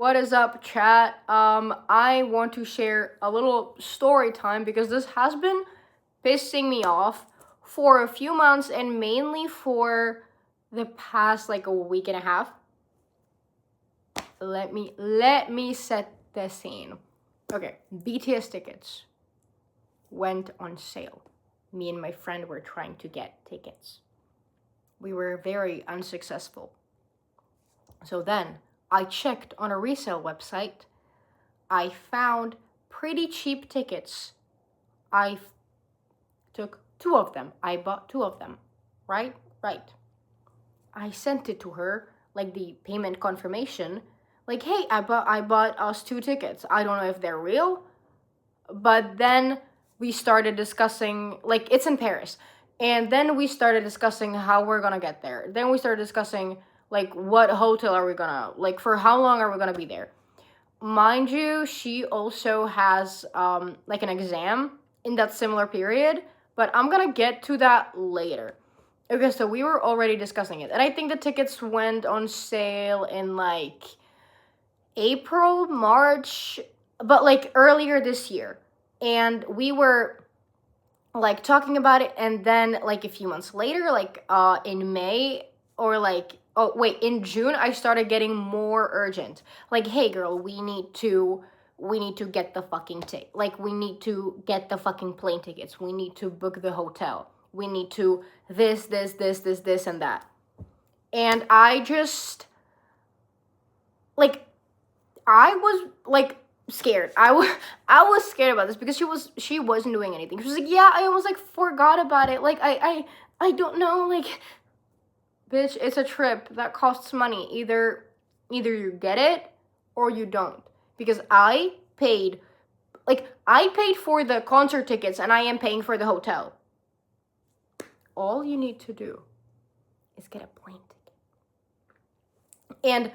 What is up, chat? I want to share a little story time because this has been pissing me off for a few months and mainly for the past like a week and a half. Let me set the scene. Okay, BTS tickets went on sale. Me and my friend were trying to get tickets. We were very unsuccessful. So then I checked on a resale website. I found pretty cheap tickets. I took 2 of them. I bought 2 of them. Right? I sent it to her, like the payment confirmation. Like, hey, I bought us 2 tickets. I don't know if they're real. But then we started discussing, like, it's in Paris. And then we started discussing how we're gonna get there. Then we started discussing, like, what hotel are we gonna, like, for how long are we gonna be there? Mind you, she also has, like, an exam in that similar period, but I'm gonna get to that later. Okay, so we were already discussing it. And I think the tickets went on sale in, like, April, March, but, like, earlier this year. And we were like talking about it, and then like a few months later, like in May, or like in June, I started getting more urgent. Like, hey girl, we need to get the fucking we need to get the fucking plane tickets. We need to book the hotel. We need to this and that. And I just like I was like scared. I was scared about this because she wasn't doing anything. She was like, yeah, I almost like forgot about it. Like I don't know, like, bitch, it's a trip that costs money. Either you get it or you don't. Because I paid for the concert tickets and I am paying for the hotel. All you need to do is get a plane ticket. And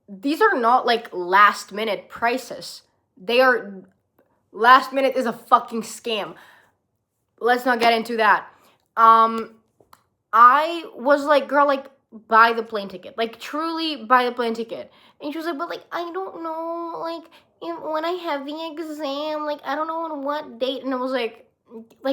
these are not like last minute prices. They are last minute is a fucking scam. Let's not get into that. I was like, girl, like, buy the plane ticket. Like, truly buy the plane ticket. And she was like, but like, I don't know, like, when I have the exam, like, I don't know on what date. And I was like,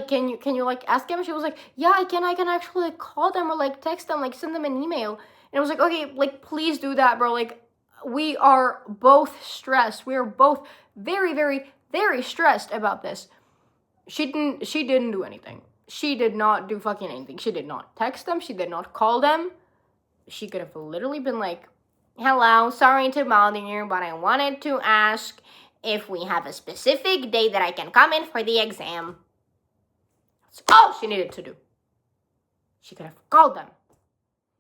can you like ask them? She was like, yeah, I can actually like call them or like text them, like send them an email. And I was like, okay, like, please do that, bro. Like, we are both stressed. We are both very, very, very stressed about this. She didn't do anything. She did not do fucking anything. She did not text them. She did not call them. She could have literally been like, hello, sorry to bother you, but I wanted to ask if we have a specific date that I can come in for the exam. That's all she needed to do. She could have called them.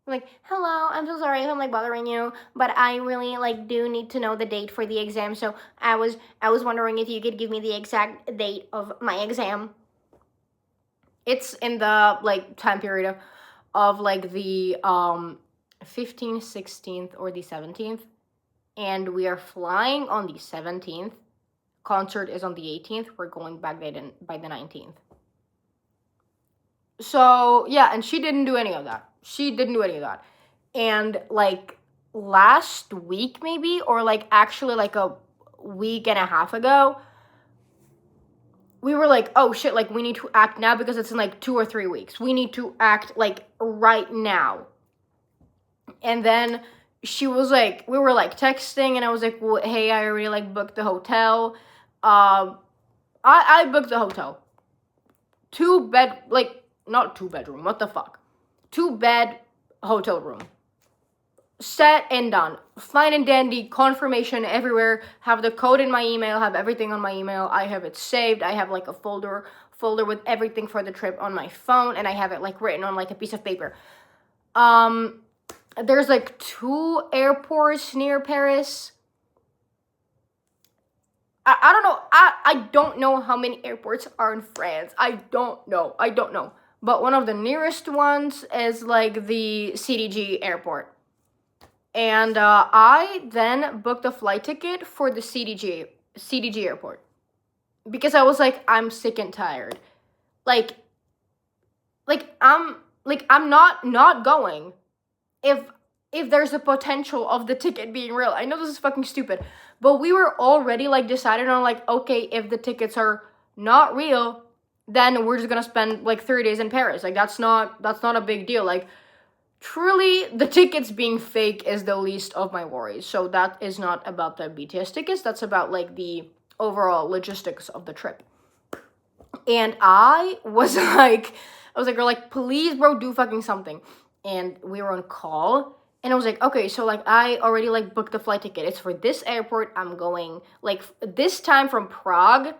Like, hello, I'm so sorry if I'm like bothering you, but I really like do need to know the date for the exam. So I was wondering if you could give me the exact date of my exam. It's in the like time period of like the 15th, 16th, or the 17th, and we are flying on the 17th. Concert is on the 18th. We're going back by the 19th. So yeah, and she didn't do any of that. And like last week maybe, or like actually like a week and a half ago, we were like, oh shit, like we need to act now because it's in like 2 or 3 weeks. We need to act like right now. And then she was like, we were like texting, and I was like, well, hey, I already like booked the hotel. I booked the hotel. 2 bed, like, not 2 bedroom, what the fuck? 2 bed hotel room. Set and done. Fine and dandy, confirmation everywhere. Have the code in my email, have everything on my email. I have it saved. I have like a folder with everything for the trip on my phone, and I have it like written on like a piece of paper. There's like 2 airports near Paris. I don't know. I don't know how many airports are in France. I don't know. But one of the nearest ones is like the CDG airport. And I then booked a flight ticket for the CDG airport. Because I was like, I'm sick and tired. I'm not going if if there's a potential of the ticket being real. I know this is fucking stupid, but we were already like decided on like, okay, if the tickets are not real, then we're just gonna spend like 3 days in Paris. Like that's not a big deal. Like truly, the tickets being fake is the least of my worries. So that is not about the BTS tickets. That's about like the overall logistics of the trip. And I was like, girl, like, please, bro, do fucking something. And we were on call. And I was like, okay, so, like, I already, like, booked the flight ticket. It's for this airport. I'm going, like, this time from Prague,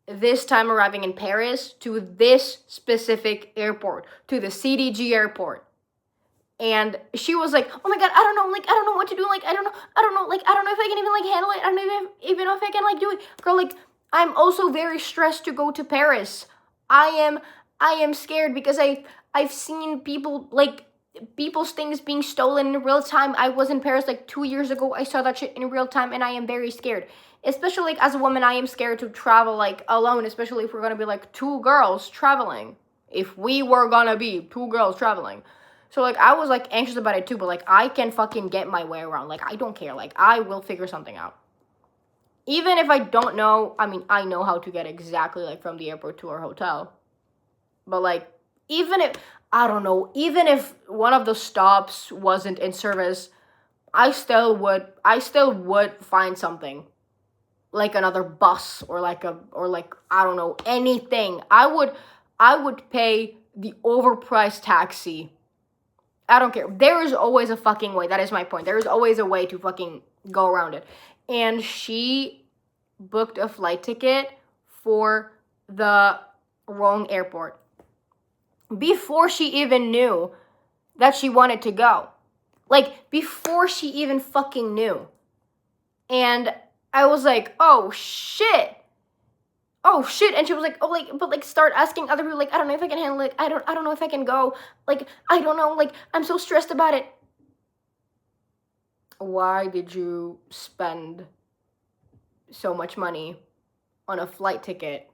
this time arriving in Paris, to this specific airport, to the CDG airport. And she was like, oh my God, I don't know what to do. Like, I don't know if I can even, like, handle it. I don't even know if I can, like, do it. Girl, like, I'm also very stressed to go to Paris. I am scared because I've seen people, like, people's things being stolen in real time. I was in Paris, like, 2 years ago. I saw that shit in real time, and I am very scared. Especially, like, as a woman, I am scared to travel, like, alone, especially if we're gonna be, like, 2 girls traveling. If we were gonna be 2 girls traveling. So, like, I was, like, anxious about it, too, but, like, I can fucking get my way around. Like, I don't care. Like, I will figure something out. Even if I don't know, I mean, I know how to get exactly, like, from the airport to our hotel. But, like, even if, I don't know, even if one of the stops wasn't in service, I still would find something. Like another bus or like, I don't know, anything. I would pay the overpriced taxi. I don't care. There is always a fucking way. That is my point. There is always a way to fucking go around it. And she booked a flight ticket for the wrong airport before she even knew that she wanted to go. Like, before she even fucking knew. And I was like, oh shit. And she was like, oh, like, but, like, start asking other people, like, I don't know if I can handle it. I don't know if I can go. Like, I don't know. Like, I'm so stressed about it. Why did you spend so much money on a flight ticket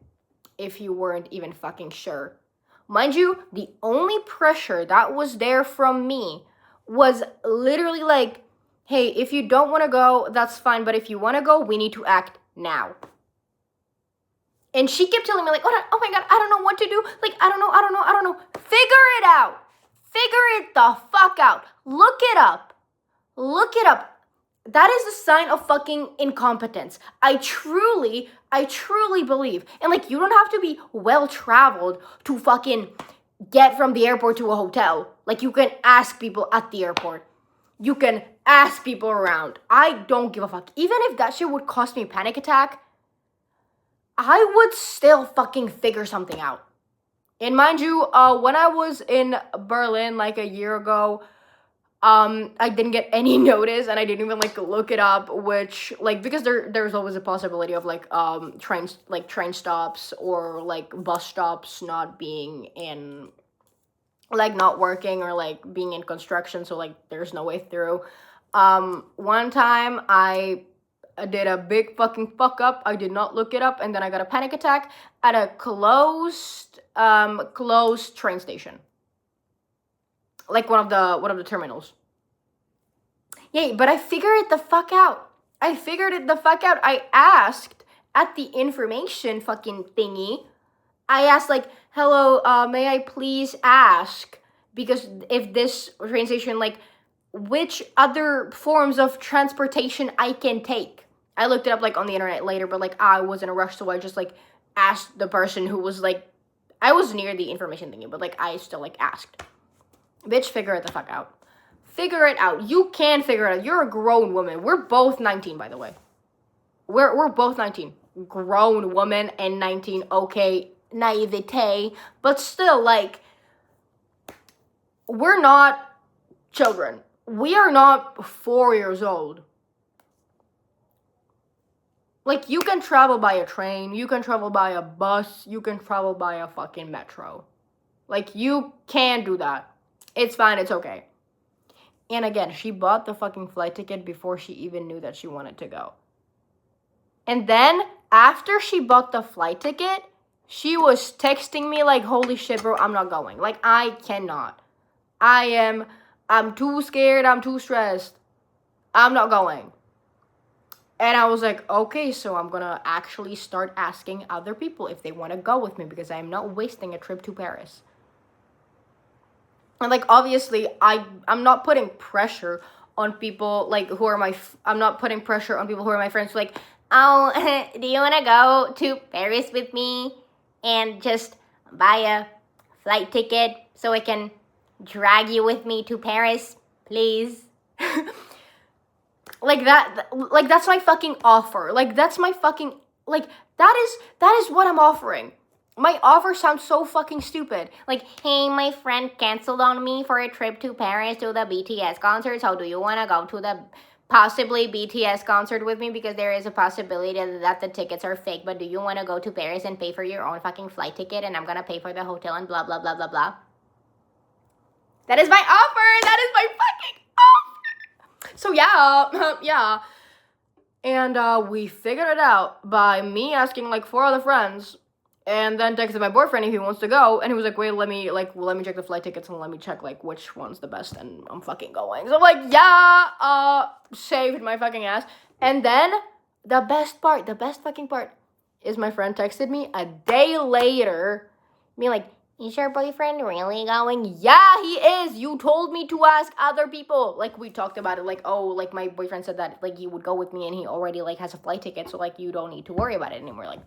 if you weren't even fucking sure? Mind you, the only pressure that was there from me was literally like, hey, if you don't want to go, that's fine. But if you want to go, we need to act now. And she kept telling me, like, oh my God, I don't know what to do. Like, I don't know. Figure it out. Figure it the fuck out. Look it up. That is a sign of fucking incompetence. I truly believe. And, like, you don't have to be well-traveled to fucking get from the airport to a hotel. Like, you can ask people at the airport. You can ask people around. I don't give a fuck. Even if that shit would cost me a panic attack, I would still fucking figure something out. And mind you, when I was in Berlin, like, a year ago, I didn't get any notice, and I didn't even, like, look it up, which, like, because there's always a possibility of, like, train stops or, like, bus stops not being in, like, not working or, like, being in construction, so, like, there's no way through. One time, I did a big fucking fuck up. I did not look it up, and then I got a panic attack at a closed train station. Like one of the terminals. Yay, but I figured it the fuck out. I asked at the information fucking thingy. I asked, like, hello, may I please ask, because if this train station, like, which other forms of transportation I can take. I looked it up, like, on the internet later, but, like, I was in a rush, so I just, like, asked the person who was, like, I was near the information thingy, but, like, I still, like, asked. Bitch, figure it the fuck out. Figure it out. You can figure it out. You're a grown woman. We're both 19, by the way. We're both 19. Grown woman and 19. Okay, naivete. But still, like, we're not children. We are not 4 years old. Like, you can travel by a train. You can travel by a bus. You can travel by a fucking metro. Like, you can do that. It's fine, it's okay. And again, she bought the fucking flight ticket before she even knew that she wanted to go. And then, after she bought the flight ticket, she was texting me like, holy shit, bro, I'm not going. Like, I cannot. I I'm too scared, I'm too stressed. I'm not going. And I was like, okay, so I'm gonna actually start asking other people if they want to go with me, because I'm not wasting a trip to Paris. And like, obviously, I'm not putting pressure on people like who are I'm not putting pressure on people who are my friends. Like, oh, do you want to go to Paris with me and just buy a flight ticket so I can drag you with me to Paris, please? Like that's my fucking offer. Like, that's my fucking, like, that is what I'm offering. My offer sounds so fucking stupid. Like, hey, my friend canceled on me for a trip to Paris to the BTS concert, so do you want to go to the possibly BTS concert with me, because there is a possibility that the tickets are fake, but do you want to go to Paris and pay for your own fucking flight ticket, and I'm gonna pay for the hotel and blah blah blah blah blah. That is my offer. That is my fucking offer. So yeah. And we figured it out by me asking like 4 other friends, and then texted my boyfriend if he wants to go, and he was like, wait, let me check the flight tickets and let me check like which one's the best, and I'm fucking going. So I'm like, yeah, saved my fucking ass. And then the best fucking part is my friend texted me a day later, being like, is your boyfriend really going? Yeah, he is. You told me to ask other people. Like, we talked about it. Like, oh, like, my boyfriend said that, like, he would go with me and he already, like, has a flight ticket. So, like, you don't need to worry about it anymore. Like,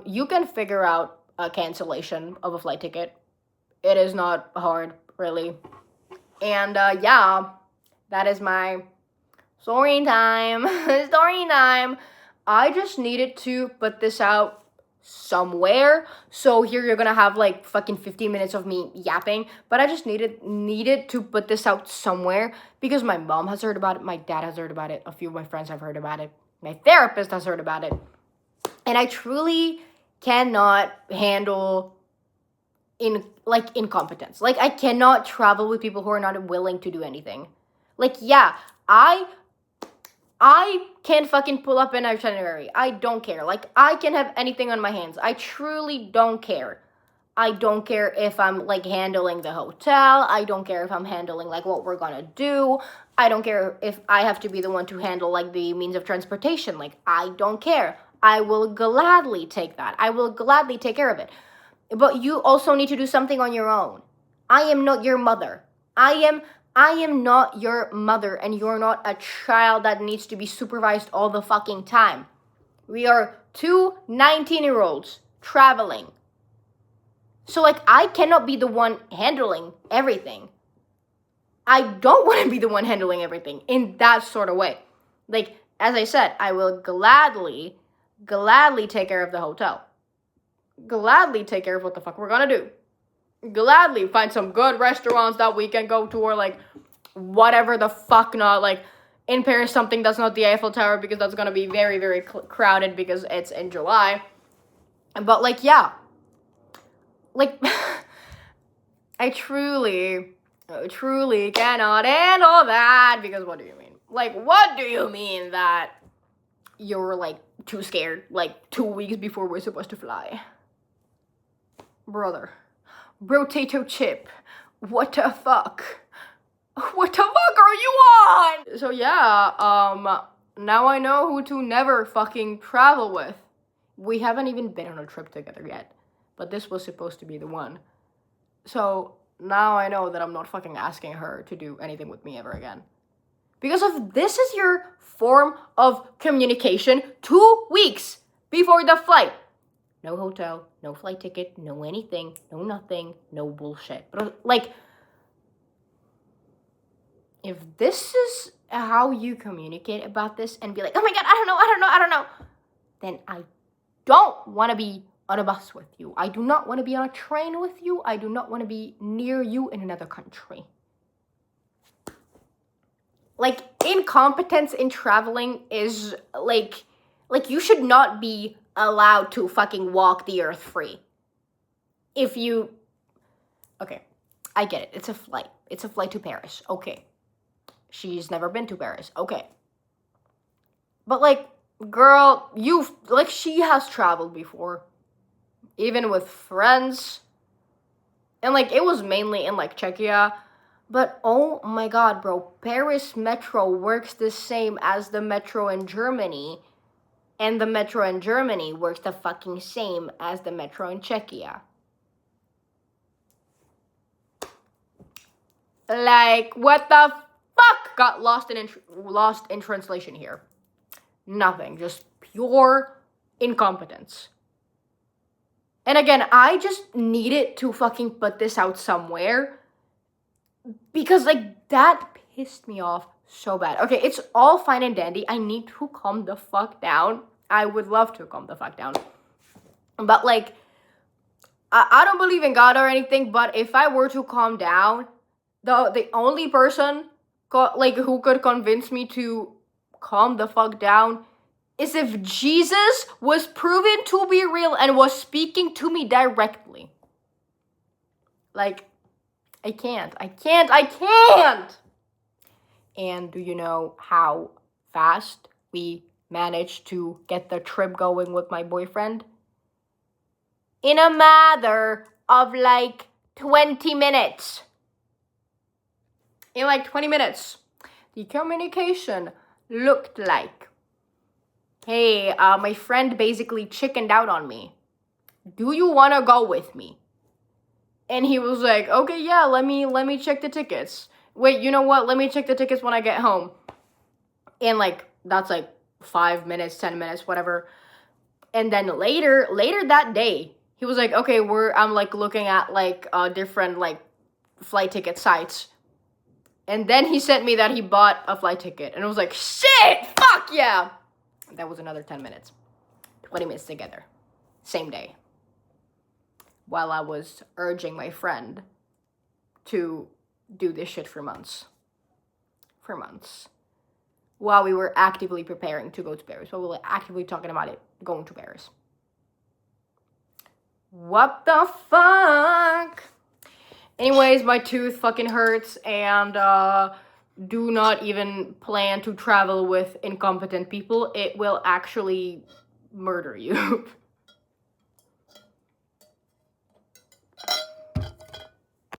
you can figure out a cancellation of a flight ticket. It is not hard, really. And, yeah, that is my story time. Story time. I just needed to put this out somewhere. So here you're gonna have like fucking 15 minutes of me yapping, but I just needed to put this out somewhere, because my mom has heard about it, my dad has heard about it, a few of my friends have heard about it, my therapist has heard about it, and I truly cannot handle incompetence. Like, I cannot travel with people who are not willing to do anything. Like, yeah, I can fucking pull up an itinerary. I don't care. Like, I can have anything on my hands. I truly don't care. I don't care if I'm, like, handling the hotel. I don't care if I'm handling, like, what we're gonna do. I don't care if I have to be the one to handle, like, the means of transportation. Like, I don't care. I will gladly take that. I will gladly take care of it. But you also need to do something on your own. I am not your mother. I am not your mother, and you're not a child that needs to be supervised all the fucking time. We are 2 19-year-olds traveling. So, like, I cannot be the one handling everything. I don't want to be the one handling everything in that sort of way. Like, as I said, I will gladly take care of the hotel. Gladly take care of what the fuck we're gonna do. Gladly find some good restaurants that we can go to, or like whatever the fuck not, like in Paris something that's not the Eiffel Tower, because that's gonna be very, very crowded because it's in July. But like, yeah, like I truly cannot handle that, because what do you mean? Like, what do you mean that you're like too scared like 2 weeks before we're supposed to fly? Brother. Potato chip. What the fuck? What the fuck are you on? So yeah, now I know who to never fucking travel with. We haven't even been on a trip together yet, but this was supposed to be the one. So now I know that I'm not fucking asking her to do anything with me ever again. Because if this is your form of communication 2 weeks before the flight, no hotel, no flight ticket, no anything, no nothing, no bullshit. But like, if this is how you communicate about this and be like, oh my god, I don't know, then I don't want to be on a bus with you. I do not want to be on a train with you. I do not want to be near you in another country. Like, incompetence in traveling is like you should not be allowed to fucking walk the earth free. If you... Okay, I get it. It's a flight. It's a flight to Paris. Okay. She's never been to Paris. Okay. But, like, girl, she has traveled before. Even with friends. And, like, it was mainly in, like, Czechia. But oh my god, bro, Paris metro works the same as the metro in Germany, and the metro in Germany works the fucking same as the metro in Czechia. Like, what the fuck got lost in translation here? Nothing, just pure incompetence. And again, I just needed to fucking put this out somewhere because, like, that pissed me off so bad. Okay, it's all fine and dandy. I need to calm the fuck down. I would love to calm the fuck down. But, like, I don't believe in God or anything, but if I were to calm down, the only person who could convince me to calm the fuck down is if Jesus was proven to be real and was speaking to me directly. Like, I can't. And do you know how fast we managed to get the trip going with my boyfriend? In a matter of like 20 minutes. In like 20 minutes, the communication looked like, hey, my friend basically chickened out on me. Do you want to go with me? And he was like, okay, yeah, let me check the tickets. Wait, you know what? Let me check the tickets when I get home. And like, that's like 5 minutes, 10 minutes, whatever. And then later that day, he was like, okay, I'm like looking at like different like flight ticket sites. And then he sent me that he bought a flight ticket. And I was like, shit, fuck yeah. That was another 10 minutes. 20 minutes together. Same day. While I was urging my friend to do this shit for months. For months. While we were actively preparing to go to Paris. While we were actively talking about it, going to Paris. What the fuck? Anyways, my tooth fucking hurts, and do not even plan to travel with incompetent people. It will actually murder you.